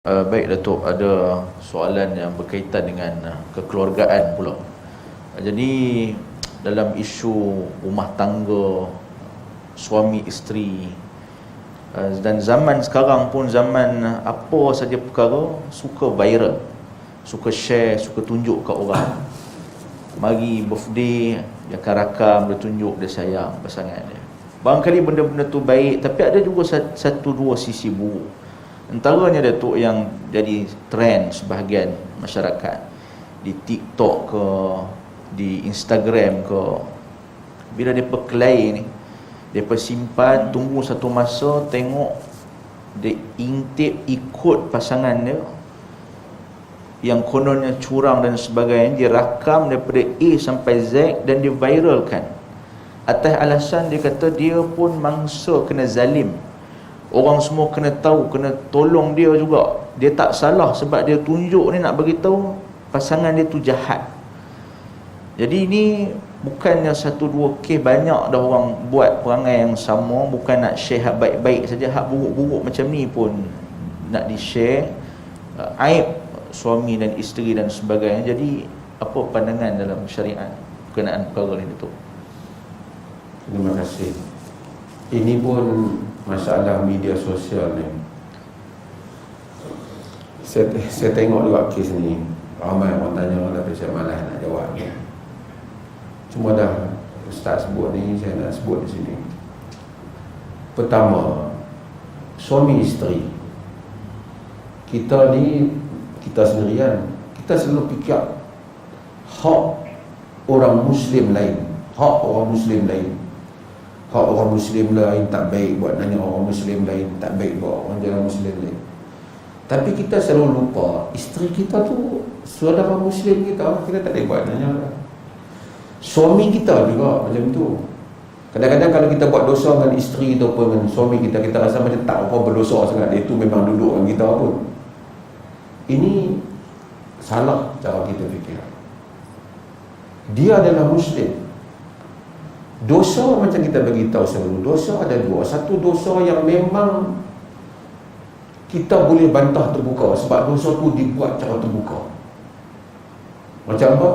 Baik Datuk, ada soalan yang berkaitan dengan kekeluargaan pula. Jadi dalam isu rumah tangga, suami isteri, dan zaman sekarang pun zaman apa saja perkara suka viral, suka share, suka tunjuk kat orang. Mari birthday, dia akan rakam, dia tunjuk dia sayang pasangan dia. Barangkali benda-benda tu baik, tapi ada juga satu dua sisi buruk. Antaranya Datuk yang jadi trend sebahagian masyarakat di TikTok ke, di Instagram ke, bila mereka kelahi ni, mereka simpan, tunggu satu masa, tengok dia intip ikut pasangan dia yang kononnya curang dan sebagainya, dia rakam daripada A sampai Z dan dia viralkan atas alasan dia kata dia pun mangsa kena zalim. Orang semua kena tahu, kena tolong dia juga. Dia tak salah sebab dia tunjuk ni nak beritahu pasangan dia tu jahat. Jadi ini bukannya satu dua kes, banyak dah orang buat perangai yang sama. Bukan nak share hak baik-baik saja, hak buruk-buruk macam ni pun nak di-share. Aib suami dan isteri dan sebagainya. Jadi apa pandangan dalam syariat berkenaan perkara ni tu? Terima kasih. Ini pun masalah media sosial ni. Saya tengok juga kes ni, ramai orang tanya tapi saya malas nak jawab. Cuma dah Ustaz sebut ni, saya nak sebut di sini. Pertama, suami isteri, kita ni, kita sendirian, kita selalu fikir hak orang Muslim lain, hak orang Muslim lain. Hak orang Muslim lain tak baik buat nanya orang Muslim lain, tak baik buat orang jalan Muslim lain. Tapi kita selalu lupa isteri kita tu saudara Muslim kita, kita tak boleh buat nanya lah. Suami kita juga macam tu. Kadang-kadang kalau kita buat dosa dengan isteri ataupun dengan suami kita, kita rasa macam tak apa berdosa sangat, dia tu memang duduk dengan kita pun. Ini salah cara kita fikir. Dia adalah Muslim. Dosa macam kita beritahu selalu, dosa ada dua. Satu dosa yang memang kita boleh bantah terbuka sebab dosa tu dibuat cara terbuka. Macam apa?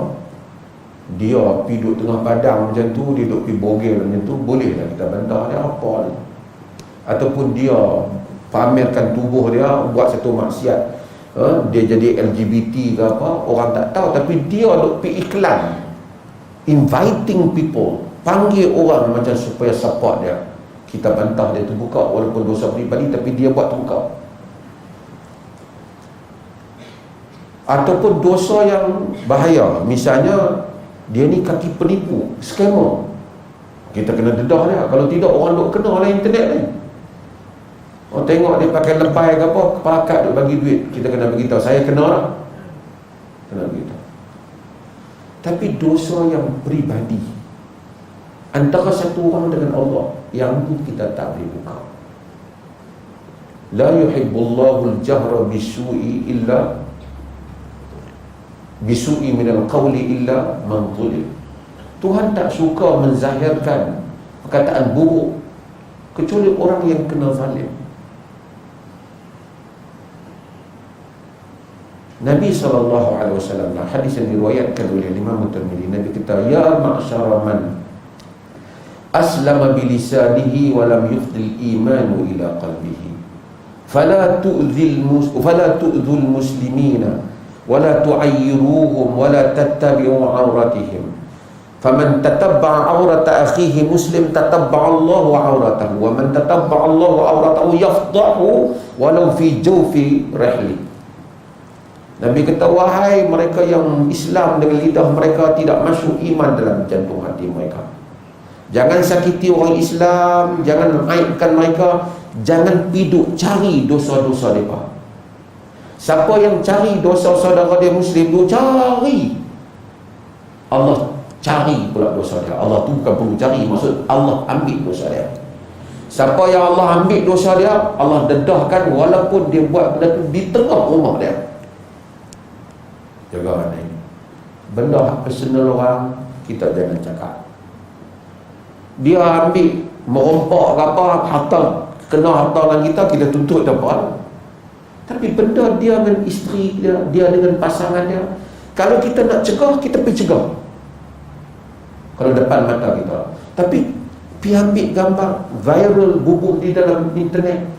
Dia pergi duduk tengah padang macam tu, dia duduk pergi bogel macam tu, bolehlah kita bantah dia apa ni. Ataupun dia pamerkan tubuh dia, buat satu maksiat, dia jadi LGBT ke apa, orang tak tahu, tapi dia duduk pergi iklan, inviting people, panggil orang macam supaya support dia. Kita bantah dia terbuka walaupun dosa peribadi, tapi dia buat terbuka. Ataupun dosa yang bahaya, misalnya dia ni kaki penipu, scammer, kita kena dedah dia. Kalau tidak orang duk kena oleh internet ni. Orang tengok dia pakai lebay ke apa, kepalakat duk bagi duit, kita kena beritahu, saya kena lah, kena beritahu. Tapi dosa yang peribadi antara satu orang dengan Allah, yang pun kita tak boleh buka. La yuhibbullahu al-jahra bisu'i illa bisu'i minal qawli illa man zulim. Tuhan tak suka menzahirkan perkataan buruk kecuali orang yang kena zalim. Nabi SAW, hadis yang diriwayatkan oleh Imam Tirmidzi, Nabi kata, ya ma'syara man aslama bilisanihi wa lam yufdil imanu ila qalbihi fala tu'dhul muslimina wa la tu'ayyiruhum wa la tattabi'u awratihim faman tatabba'a awrata akhihi muslim tatabba'a Allahu awratahu wa man tatabba'a Allahu awratahu yafdahu walau fi jawfi rahli. Nabi kata, wahai mereka yang Islam dengan lidah mereka tidak masuk iman dalam jantung hati mereka, jangan sakiti orang Islam, jangan aibkan mereka, jangan piduk cari dosa-dosa mereka. Siapa yang cari dosa saudara dia Muslim tu, cari, Allah cari pula dosa dia. Allah tu bukan perlu cari, maksud Allah ambil dosa dia. Siapa yang Allah ambil dosa dia, Allah dedahkan walaupun dia buat benda tu di tengah rumah dia. Jaga ni. Benda personal orang kita jangan cakap. Dia ambil merompak ke apa, harta, kena harta orang kita tuntut dapat. Tapi benda dia dengan isteri dia, dia dengan pasangan dia, kalau kita nak cegah, kita pergi cegah kalau depan mata kita. Tapi pergi ambil gambar viral bubuh di dalam internet,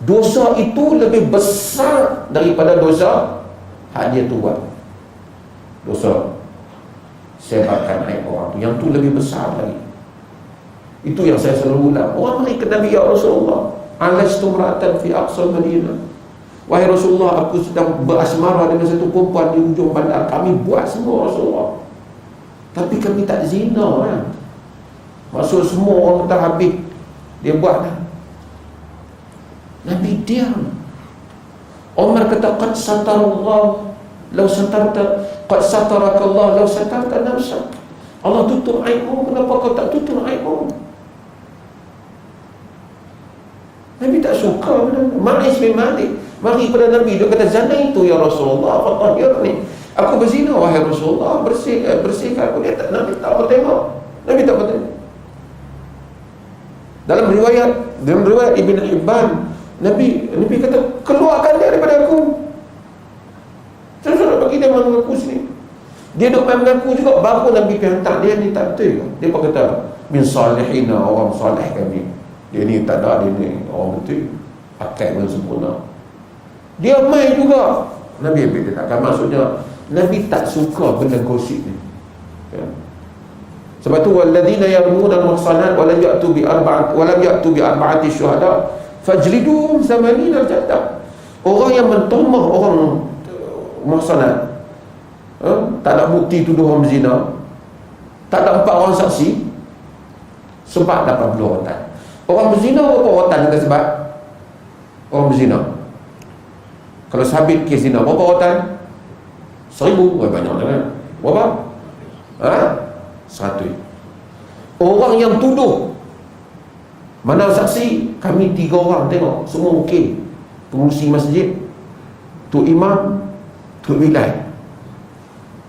dosa itu lebih besar daripada dosa hak dia tu buat. Dosa sebarkan aib orang tu, yang tu lebih besar lagi. Itu yang saya selalu ulang. Orang mari ke Nabi, ya Rasulullah, alastu mra'atan fi aqsal Madinah, wahai Rasulullah, aku sedang berasmara dengan satu perempuan di ujung bandar. Kami buat semua Rasulullah, tapi kami tak zina kan? Maksud semua orang tak habis dia buat kan? Nabi diam. Umar kata, qad satarallah law satarta, qad satarakallah law satarta nafsak. Allah tutup aibmu, kenapa kau tak tutup aibmu? Nabi tak suka benda. Ma'is bin Malik mari kepada Nabi, dia kata, zina itu ya Rasulullah, fatahhirni, aku berzina wahai Rasulullah, bersihkan aku. Dia tak, Nabi tak bertengok. Nabi tak bertengok. Dalam riwayat Ibn Hibban, Nabi kata, keluarkan dia daripada aku. Saya nak bagi dia mengaku sini. Dia duk main mengaku juga, baru Nabi pergi hantar dia ni tak betul. Dia pun kata, min salihina, orang salih kami. Dia ni tak ada, dia ni orang betul, akal yang sempurna. Dia main juga. Nabi ambil dia takkan. Maksudnya Nabi tak suka benda gosip ni ya. Sebab tu walladzina yarmuna al-muhsanat wa lam ya'tu bi arba'ati syuhada fajliduhum 80 jaldah. Orang yang mentomah orang muhsanat, tak ada bukti tuduh orang berzina, tak ada 4 orang saksi, sebab 80 rotan. Orang berzina berapa rotan dengan sebab orang berzina? Kalau sabit kes zina berapa rotan? 1000. Banyak kan? Berapa? 100. Orang yang tuduh, mana saksi? Kami 3 orang tengok, semua okey. Pengurusi masjid, tu imam, tu wilayah.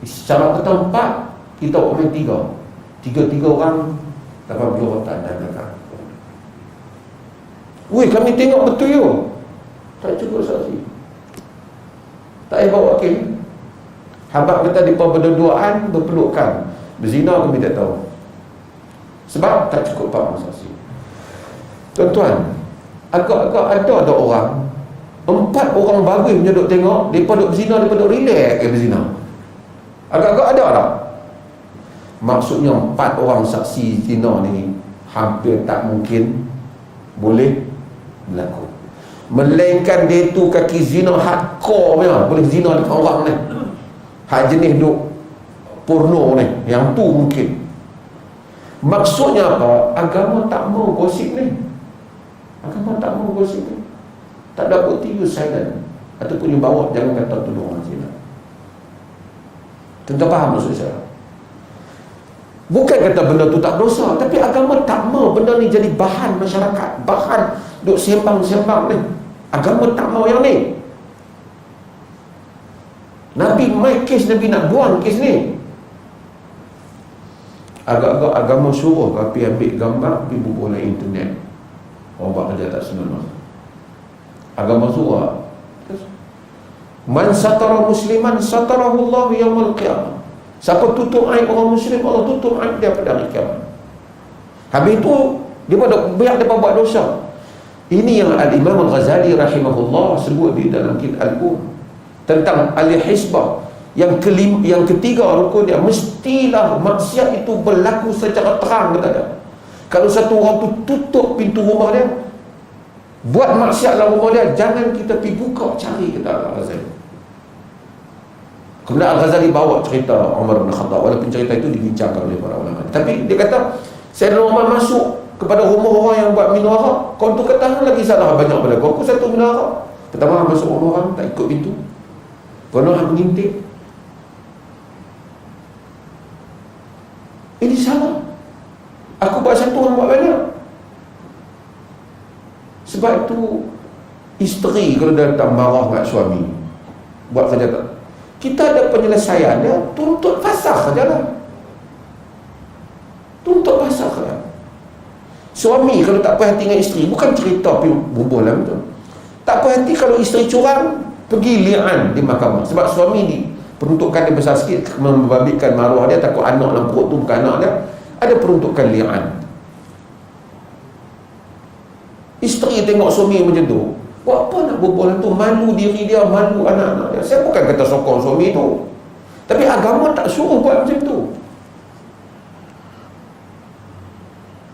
Secara ketempat kita orang 3 orang 80 rotan dan belakang. Weh, kami tengok betul yo. Tak cukup saksi, tak payah bawa kes. Habaq kata mereka berdua-duaan berpelukan, berzina kami tak tahu, sebab tak cukup 4 orang saksi. Tuan-tuan, agak-agak ada orang 4 orang bagus punya duk tengok, mereka duk berzina, mereka duk relax berzina. Agak-agak ada tak? Maksudnya 4 orang saksi zina ni hampir tak mungkin boleh berlaku, melainkan dia tu kaki zina hardcore punya, boleh zina dengan orang ni, hak jenis duk porno ni, yang tu mungkin. Maksudnya apa? Agama tak mau gosip ni. Agama tak mau gosip ni. Tak ada bukti, you silent, ataupun you bawa, jangan kata tuduh orang zina. Tuan-tuan faham maksud saya? Bukan kata benda tu tak dosa, tapi agama tak mau benda ni jadi bahan masyarakat, bahan duk sembang-sembang ni. Agama tak mau yang ni. Nabi mai kes, Nabi nak buang kes ni. Agak-agak agama suruh tapi ambil gambar, pergi bubuh dalam internet. Orang buat kerja tak senonoh. Agama suruh. Man satara musliman satarahu Allah yaumil qiyamah. Siapa tutup aib orang muslim, Allah tutup aib dia pada hari kiamat. Habis itu dia biar dia buat dosa. Ini yang Al-Imam Al-Ghazali rahimahullah sebut di dalam kitab Al-Um tentang al-hisbah. Yang ketiga rukun dia, mestilah maksiat itu berlaku secara terang, kata dia. Kalau satu orang tu tutup pintu rumah dia, buat maksiat dalam rumah dia, jangan kita pergi buka cari, kata Al-Ghazali. Kemudian Al-Ghazali bawa cerita Umar bin Khattab, walaupun cerita itu dibincangkan oleh para ulama. Tapi dia kata, Sayyidina Umar masuk kepada rumah orang yang buat minum arak. Kau tu kata lagi salah banyak pada kau. Aku satu minum arak. Pertama masuk rumah orang, tak ikut pintu. Kau nak mengintip. Ini salah. Aku buat satu, orang buat banyak. Sebab itu isteri kalau datang marah kat suami, buat kerja tak, kita ada penyelesaian dia, tuntut fasakh saja lah. Tuntut fasakh saja. Suami kalau tak perhati dengan isteri, bukan cerita pergi bubuh dalam tu. Tak puas hati kalau isteri curang, pergi li'an di mahkamah. Sebab suami ni peruntukan dia besar sikit, membabitkan maruah dia, takut anak dalam perut tu bukan anak dia, ada peruntukan li'an. Isteri tengok suami macam tu, buat apa nak berbual tu? Malu diri dia, malu anak-anak dia. Saya bukan kata sokong suami tu, tapi agama tak suruh buat macam tu.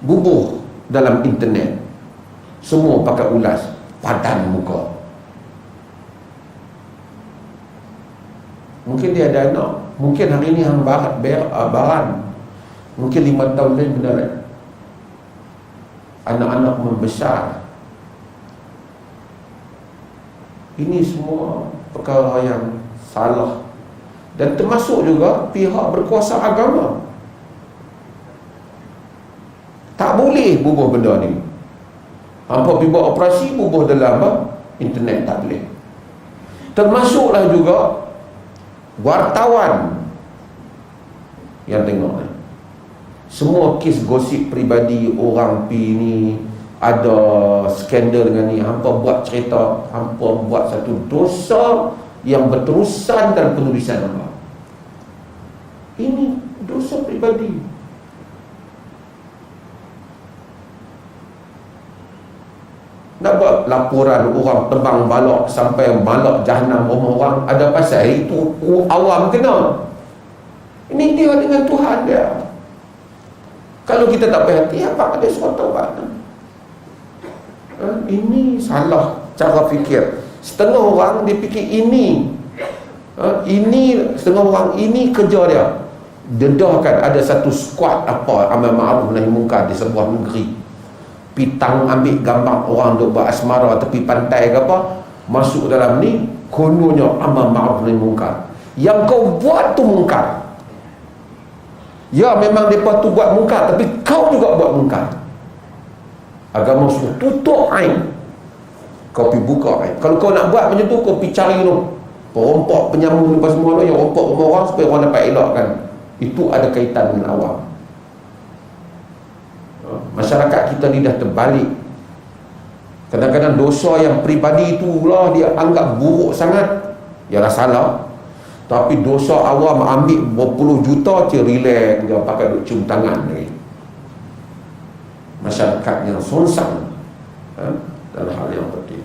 Bubuh dalam internet, semua pakai ulas, padan muka. Mungkin dia ada anak, mungkin hari ni hang baran, mungkin 5 tahun lain benda lain. Anak-anak membesar. Ini semua perkara yang salah. Dan termasuk juga pihak berkuasa agama. Tak boleh bubuh benda ni. Hampa pergi buat operasi, bubuh dalam internet, tak boleh. Termasuklah juga wartawan yang tengok ni. Semua kes gosip peribadi orang pi ni, ada skandal dengan ni, hampa buat cerita, hampa buat satu dosa yang berterusan dalam penulisan hampa. Ini dosa peribadi. Nak buat laporan orang terbang balok sampai balok jahanam rumah orang, ada pasal itu awam kena. Ini dia dengan Tuhan dia. Kalau kita tak perhati, apa ada surat taubat? Ini salah cara fikir. Setengah orang dia fikir ini setengah orang ini kerja dia. Dedahkan ada satu squad apa amal ma'ruf nahi munkar di sebuah negeri. Pitang ambil gambar orang duk berasmara tepi pantai ke apa, masuk dalam ni, kononnya amal ma'ruf nahi munkar. Yang kau buat tu munkar. Ya memang mereka tu buat munkar, tapi kau juga buat munkar. Agama suruh tutup aib, kau pergi buka aib. Kalau kau nak buat macam tu, kau pergi cari tu perompak, penyamun apa semua tu yang rompak rumah orang supaya orang dapat elakkan. Itu ada kaitan dengan awam. Masyarakat kita ni dah terbalik. Kadang-kadang dosa yang peribadi itulah dia anggap buruk sangat, ialah salah. Tapi dosa awam ambil berpuluh juta je, relax dia pakai duk cium tangan lagi. Masyarakat yang sonsang dalam hal yang penting.